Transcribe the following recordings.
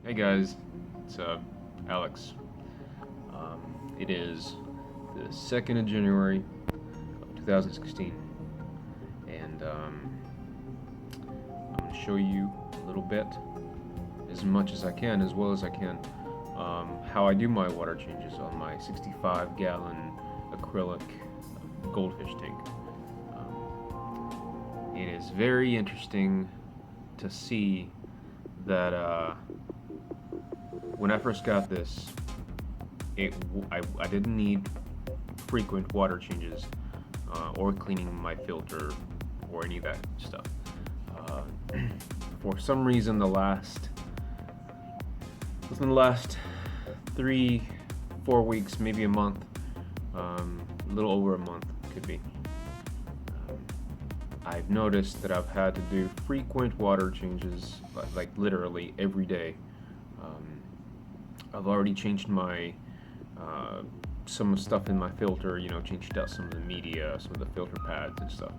Hey guys, it's Alex. It is the 2nd of January of 2016, and I'm going to show you a little bit, as much as I can, as well as I can, how I do my water changes on my 65-gallon acrylic goldfish tank. It is very interesting to see that when I first got this, I didn't need frequent water changes or cleaning my filter or any of that stuff. For some reason, within the last 3-4 weeks, maybe a month, a little over a month could be, I've noticed that I've had to do frequent water changes, like literally every day. I've already changed my some stuff in my filter, changed out some of the media, some of the filter pads and stuff.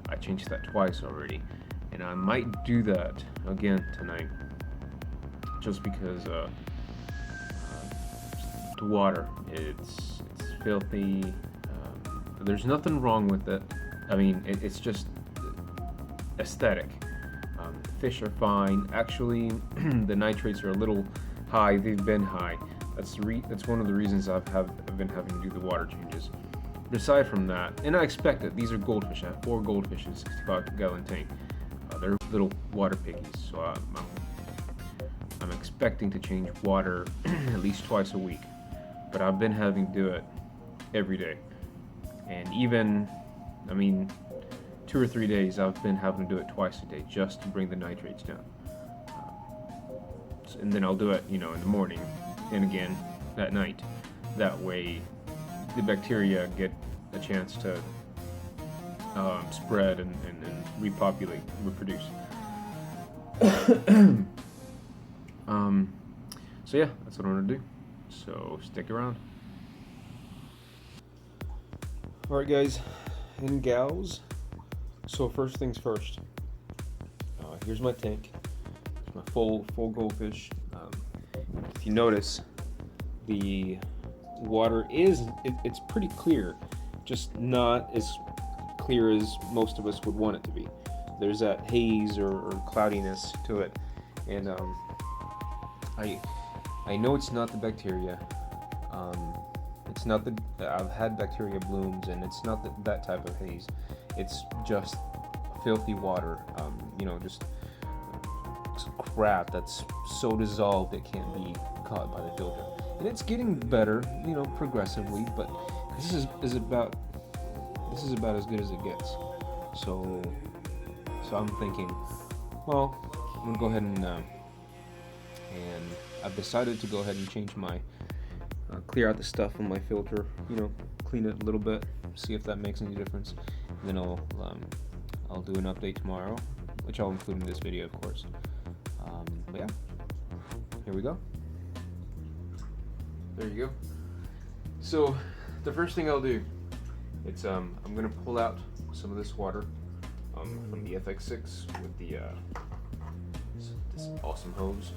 I changed that twice already, and I might do that again tonight, just because the water, it's filthy. There's nothing wrong with it. I mean, it's just aesthetic. Fish are fine. Actually, the nitrates are a little high. They've been high. That's one of the reasons I've been having to do the water changes. But aside from that, and I expect it. These are goldfish. I have 4 goldfish in a 65-gallon tank. They're little water piggies, so I'm expecting to change water at least twice a week. But I've been having to do it every day, and even, 2 or 3 days I've been having to do it twice a day just to bring the nitrates down. And then I'll do it, in the morning and again at night. That way the bacteria get a chance to spread and repopulate, reproduce. So yeah, that's what I'm gonna do. So stick around. Alright guys and gals, so first things first, here's my tank. It's my full goldfish. If you notice, the water it's pretty clear, just not as clear as most of us would want it to be. There's that haze or cloudiness to it, and I know it's not the bacteria. It's not I've had bacteria blooms, and it's not that type of haze. It's just filthy water, just crap that's so dissolved it can't be caught by the filter. And it's getting better, progressively, but this is about as good as it gets. So I'm thinking, well, I'm gonna go ahead and I've decided to go ahead and change my clear out the stuff on my filter, clean it a little bit, see if that makes any difference. And then I'll do an update tomorrow, which I'll include in this video, of course. But yeah, here we go. There you go. So the first thing I'll do, it's I'm gonna pull out some of this water from the FX6 with this awesome hose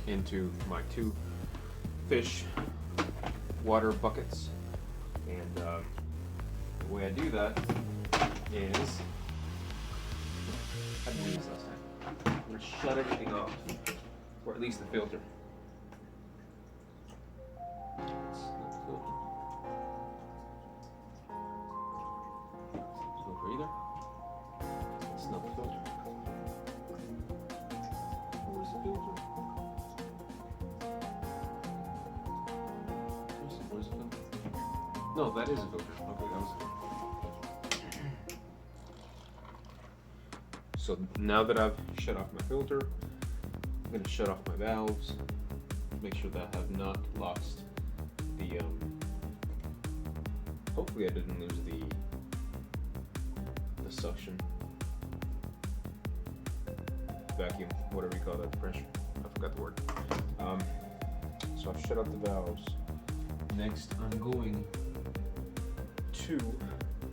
into my 2 fish water buckets, and the way I do that is, I didn't do this last time. I'm going to shut everything off, or at least the filter. It's not the filter. Filter either. It's not the filter. Where's the filter? Where's the filter? No, that is a filter. Okay, that was a filter. So now that I've shut off my filter, I'm going to shut off my valves, make sure that I have not lost the, hopefully I didn't lose the suction, vacuum, whatever you call that, pressure, I forgot the word. So I've shut off the valves. Next I'm going to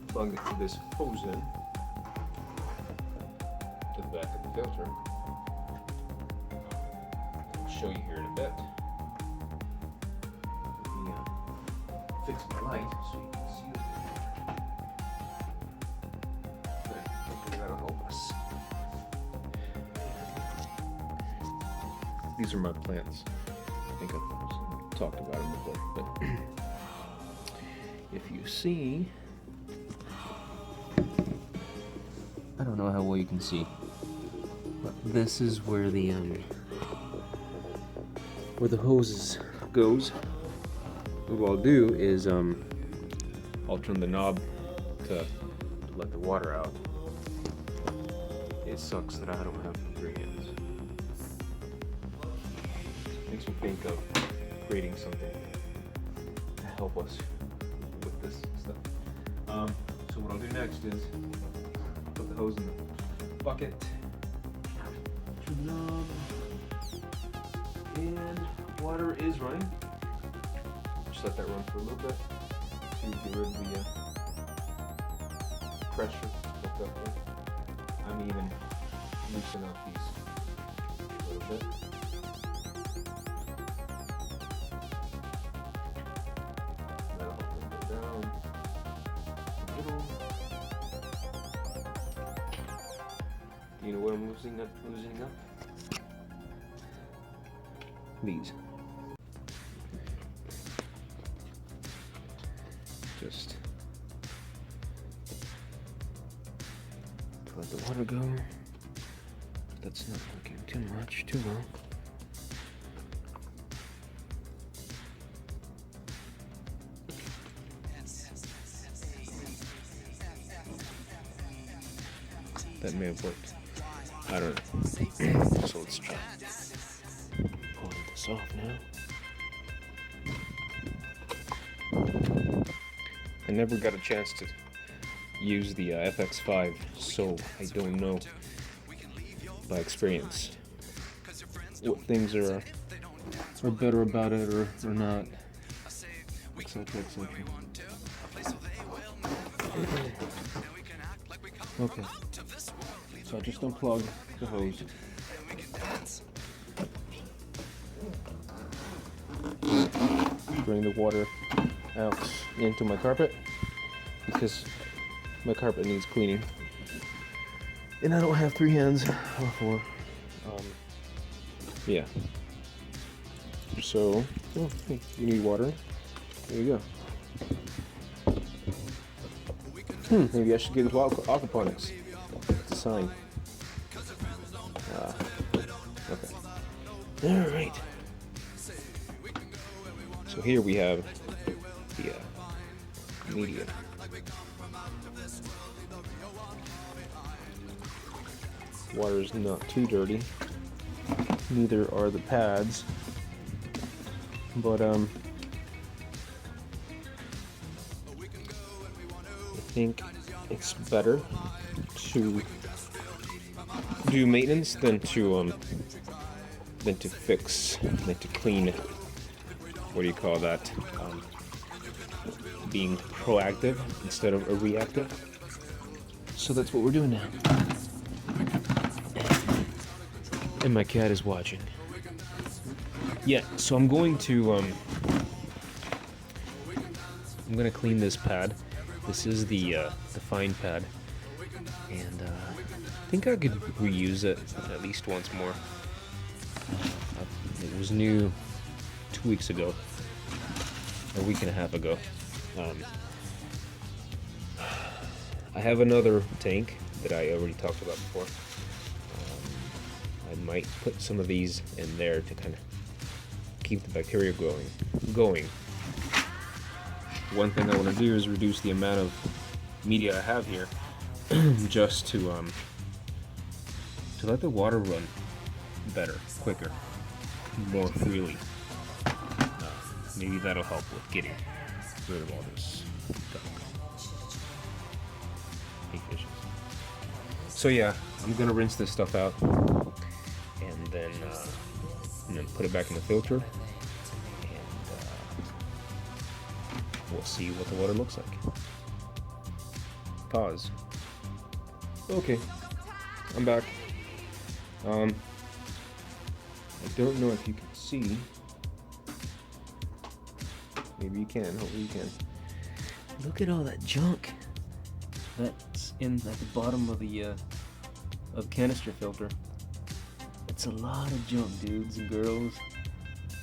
plug this hose in the back of the filter, show you here in a bit. Let me fix my light so you can see it. Hopefully that'll help us. These are my plants. I think I've talked about them before, but if you see, I don't know how well you can see, but this is where the hoses goes. What I'll do is I'll turn the knob to let the water out. It sucks that I don't have 3 hands. Makes me think of creating something to help us with this stuff. So what I'll do next is put the hose in the bucket, turn the knob, and water is running. Just let that run for a little bit to get rid of the pressure built up there. I'm even loosening up these a little bit. That'll help them go down a little. Do you know what I'm loosening up? These. Just let the water go. That's not working too much, too well. That may have worked. I don't know. So let's try. Pulling this off now. I never got a chance to use the FX6, so I don't know by experience what things are better about it or not, etc., etc. Okay, so I just unplugged the hose. Bring the water out into my carpet because my carpet needs cleaning, and I don't have 3 hands or 4. Yeah. So, oh, hey, you need water. There you go. Maybe I should get into aquaponics. It's a sign. Okay. All right. So here we have the media. Water is not too dirty. Neither are the pads. But I think it's better to do maintenance than to clean. What do you call that? Being proactive instead of reactive. So that's what we're doing now. And my cat is watching. Yeah, so I'm going to clean this pad. This is the fine pad, and I think I could reuse it at least once more. It was new 2 weeks ago, or a week and a half ago. I have another tank that I already talked about before. I might put some of these in there to kind of keep the bacteria going. One thing I want to do is reduce the amount of media I have here, just to let the water run better, quicker, more freely. Maybe that'll help with getting rid of all this stuff. So yeah, I'm gonna rinse this stuff out and then put it back in the filter, and we'll see what the water looks like. Pause. Okay, I'm back. I don't know if you can see. Maybe you can, hopefully you can. Look at all that junk that's in at the bottom of the canister filter. It's a lot of junk, dudes and girls.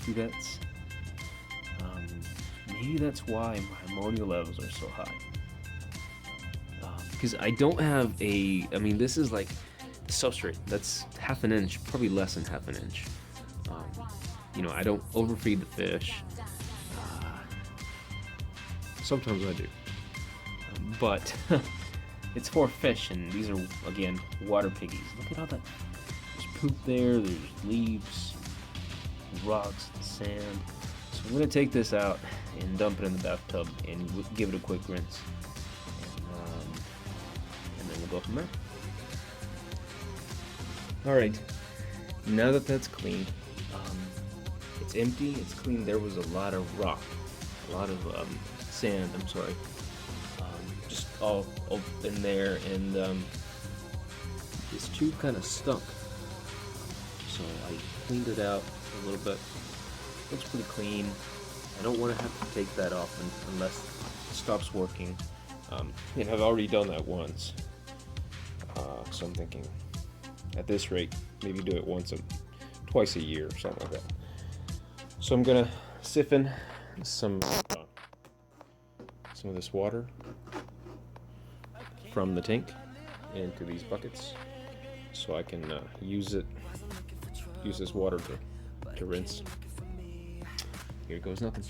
See, that's maybe that's why my ammonia levels are so high. Because I don't have a, I mean, this is like the substrate. That's half an inch, probably less than half an inch. You know, I don't overfeed the fish. Sometimes I do. But it's for fish, and these are, again, water piggies. Look at all that. There's poop there, there's leaves, rocks, sand. So I'm going to take this out and dump it in the bathtub and give it a quick rinse. And then we'll go from there. Alright, now that that's clean, it's empty, it's clean. There was a lot of rock, a lot of sand, I'm sorry, just all in there, and this tube kind of stunk, so I cleaned it out a little bit. Looks pretty clean. I don't want to have to take that off unless it stops working, and I've already done that once, so I'm thinking at this rate maybe do it twice a year or something like that. So I'm gonna siphon some of this water from the tank into these buckets, so I can use this water to rinse. Here goes nothing.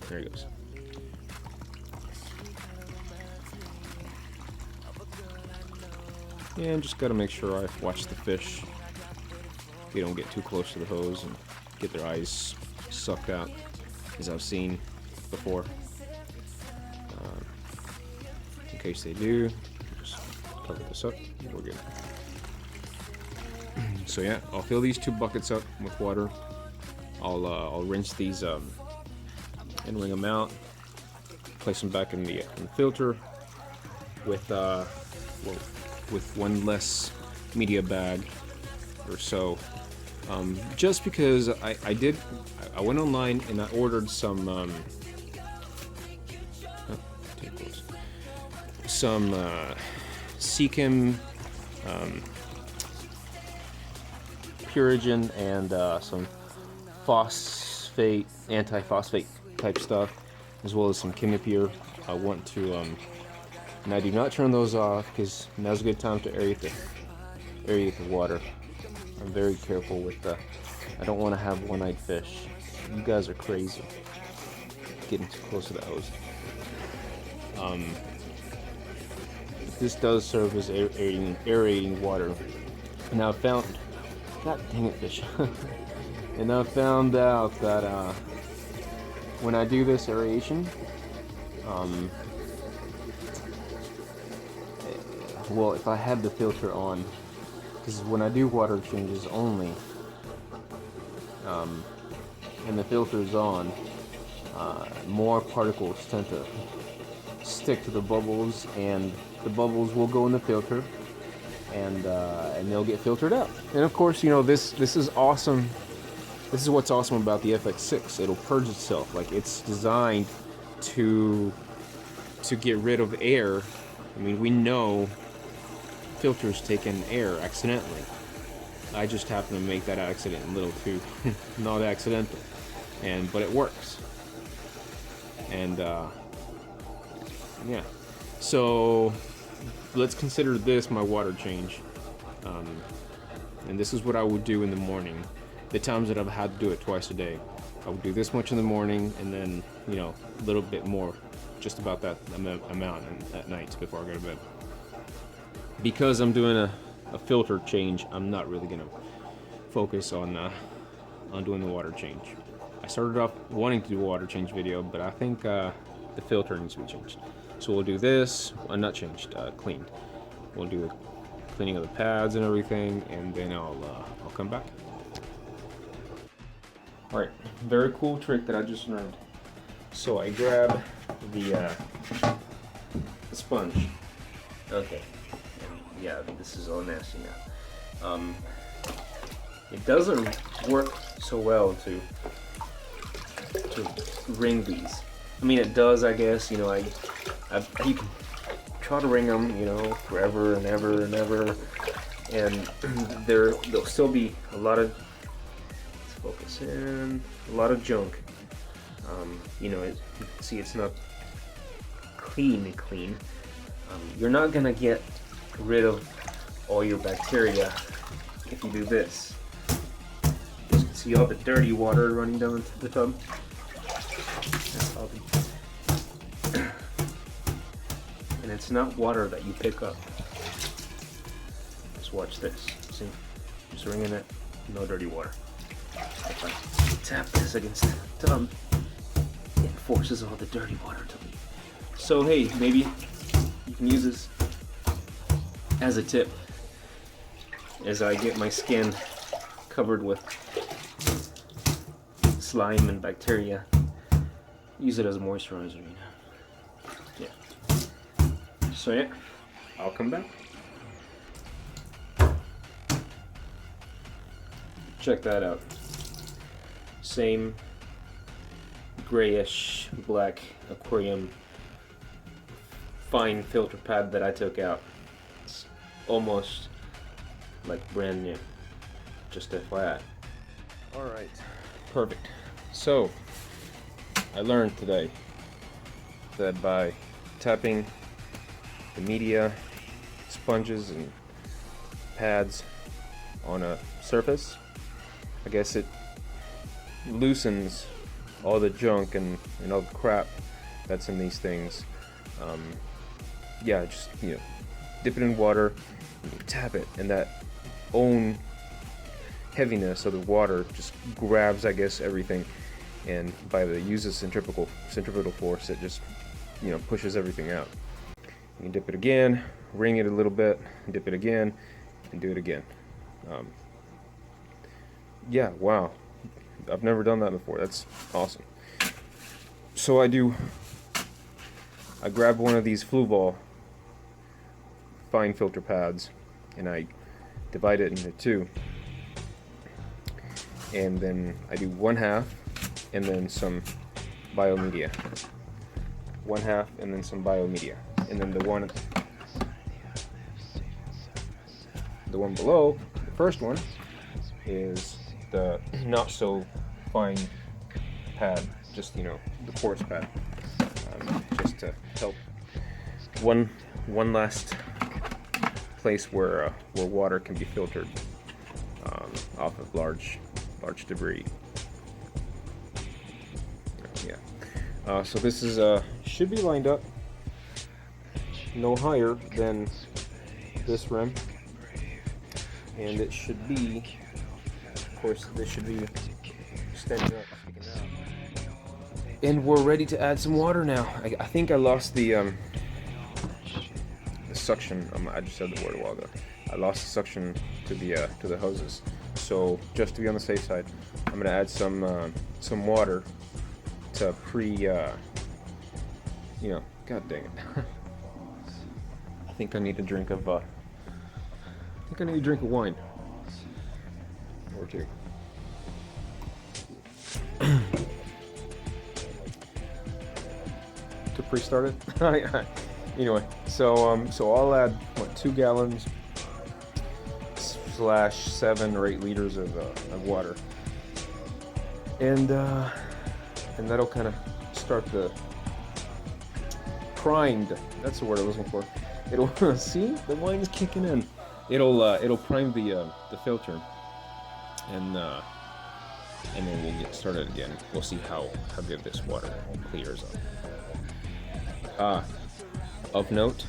There he goes. Yeah, just gotta make sure I watch the fish. They don't get too close to the hose and get their eyes sucked out, as I've seen before. In case they do, just cover this up and we're good. So yeah, I'll fill these 2 buckets up with water. I'll rinse these and wring them out. Place them back in the filter with one less media bag or so. Just because I went online and I ordered some Seachem Purigen and some phosphate, anti-phosphate type stuff, as well as some Chemipure. I want to, and I do not turn those off because now's a good time to aerate the water. I'm very careful with the, I don't want to have one-eyed fish. You guys are crazy. Getting too close to the hose. This does serve as aerating water. And I found, god dang it, fish. And I found out that when I do this aeration, well, if I had the filter on, because when I do water changes only, and the filter is on, more particles tend to stick to the bubbles, and the bubbles will go in the filter, and they'll get filtered out. And of course, you know, this is awesome. This is what's awesome about the FX6. It'll purge itself. Like, it's designed to get rid of air. I mean, we know filters take in air accidentally. I just happen to make that accident a little too not accidental, but it works. And yeah, so let's consider this my water change, and this is what I would do in the morning. The times that I've had to do it twice a day, I would do this much in the morning, and then, you know, a little bit more, just about that amount at night before I go to bed. Because I'm doing a filter change, I'm not really gonna focus on doing the water change. I started off wanting to do a water change video, but I think the filter needs to be changed. So we'll do this, not changed, cleaned. We'll do the cleaning of the pads and everything, and then I'll come back. All right, very cool trick that I just learned. So I grab the sponge. Okay. Yeah, this is all nasty now. It doesn't work so well to ring these. I mean, it does, I guess. You know, you can try to ring them, you know, forever and ever and ever, and there'll still be a lot of, let's focus in, a lot of junk. You know, you can see it's not clean. You're not gonna get rid of all your bacteria if you do this. You can see all the dirty water running down into the tub. And it's not water that you pick up. Just watch this. See? Just ringing it, no dirty water. If I tap this against the tub, it forces all the dirty water to leave. So hey, maybe you can use this as a tip as I get my skin covered with slime and bacteria. Use it as a moisturizer, you know. Yeah. So yeah, I'll come back. Check that out. Same grayish black aquarium fine filter pad that I took out. It's almost like brand new. Just FYI. Alright, perfect. So, I learned today that by tapping the media, sponges, and pads on a surface, I guess it loosens all the junk and all the crap that's in these things. Yeah, just, you know, dip it in water, tap it, and that own heaviness of the water just grabs, I guess, everything, and by the use of centripetal force, it just, you know, pushes everything out. You can dip it again, wring it a little bit, dip it again, and do it again. Yeah, wow, I've never done that before. That's awesome. So I grab one of these Fluval fine filter pads and I divide it into two, and then I do 1/2 and then some biomedia, 1/2 and then some biomedia, and then the one below, the first one, is the not so fine pad, just, you know, the coarse pad, just to help one last place where water can be filtered off of large debris. Yeah. So this is should be lined up no higher than this rim, and it should be, of course, this should be extended up, sticking out. And we're ready to add some water now. I think I lost the suction. I just said the word a while ago. I lost the suction to the hoses. So just to be on the safe side, I'm gonna add some water to you know, god dang it. I think I need a drink of wine or two. To pre-start it. Anyway, so I'll add 2 gallons / 7 or 8 liters of water, and that'll kind of start the primed. That's the word I was looking for. It'll see, the wine's kicking in. It'll prime the filter, and then we'll get started again. We'll see how good this water clears up. Of note,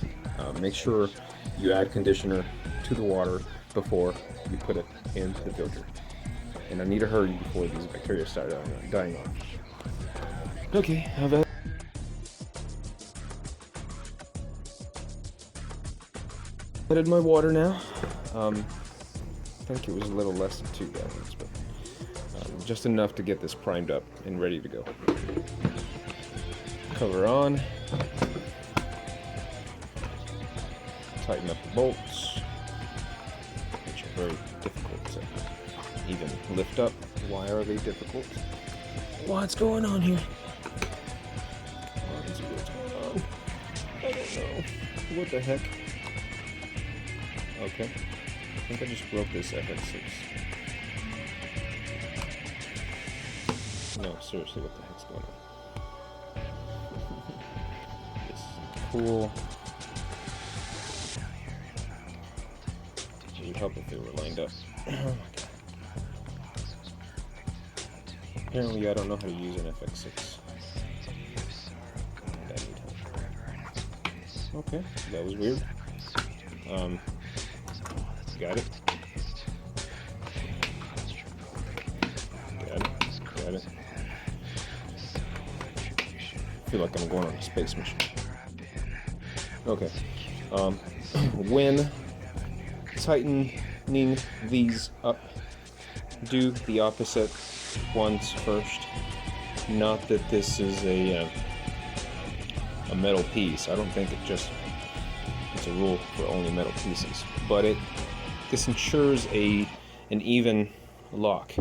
make sure you add conditioner to the water before you put it into the filter. And I need to hurry before these bacteria start dying off. Okay, I've added my water now. I think it was a little less than 2 gallons, but just enough to get this primed up and ready to go. Cover on. Tighten up the bolts, which are very difficult even lift up. Why are they difficult? What's going on here? What's going on? I don't know. What the heck? Okay. I think I just broke this FX6. No, seriously, what the heck's going on? This is cool. It would help if they were lined up. Oh my god. Apparently I don't know how to use an FX6. And I need help. Okay, that was weird. Got it. Got it. I feel like I'm going on a space mission. Okay. When tightening these up, do the opposite ones first. Not that this is a metal piece. I don't think it's a rule for only metal pieces, but this ensures an even lock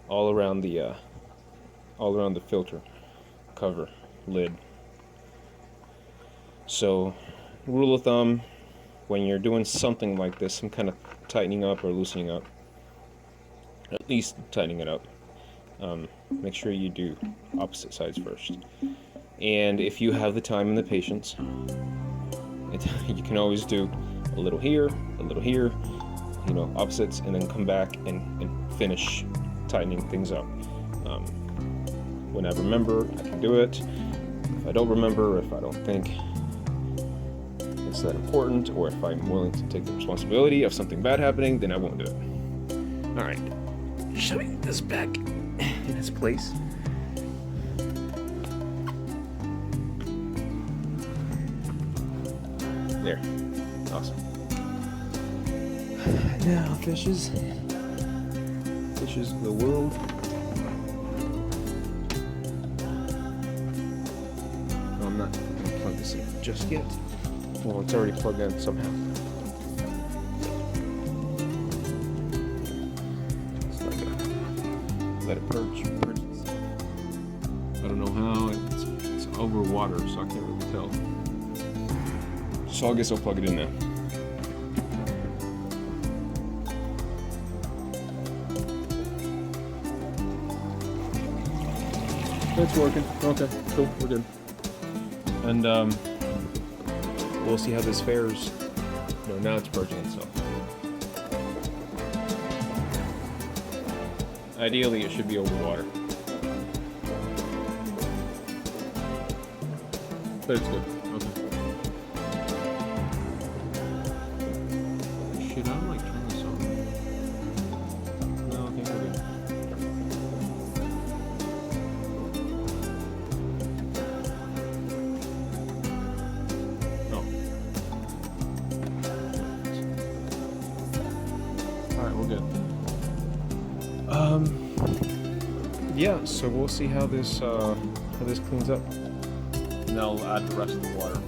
all around the filter cover lid. So, rule of thumb, when you're doing something like this, some kind of tightening up or loosening up, at least tightening it up, make sure you do opposite sides first. And if you have the time and the patience, you can always do a little here, you know, opposites, and then come back and finish tightening things up. When I remember, I can do it. If I don't remember, if I don't think it's that important, or if I'm willing to take the responsibility of something bad happening, then I won't do it. Alright, shoving this back in its place. There. Awesome. Now, fishes. Fishes of the world. No, I'm not going to plug this in just yet. Well, it's already plugged in somehow. It's like let it purge. I don't know how. It's over water, so I can't really tell. So I guess I'll plug it in now. It's working. Okay, cool. We're good. And we'll see how this fares. No, now it's purging itself. Ideally, it should be over water. But it's good. Okay. Should I like turn this on? No, I think we're good. Yeah, so we'll see how this cleans up, and I'll add the rest of the water.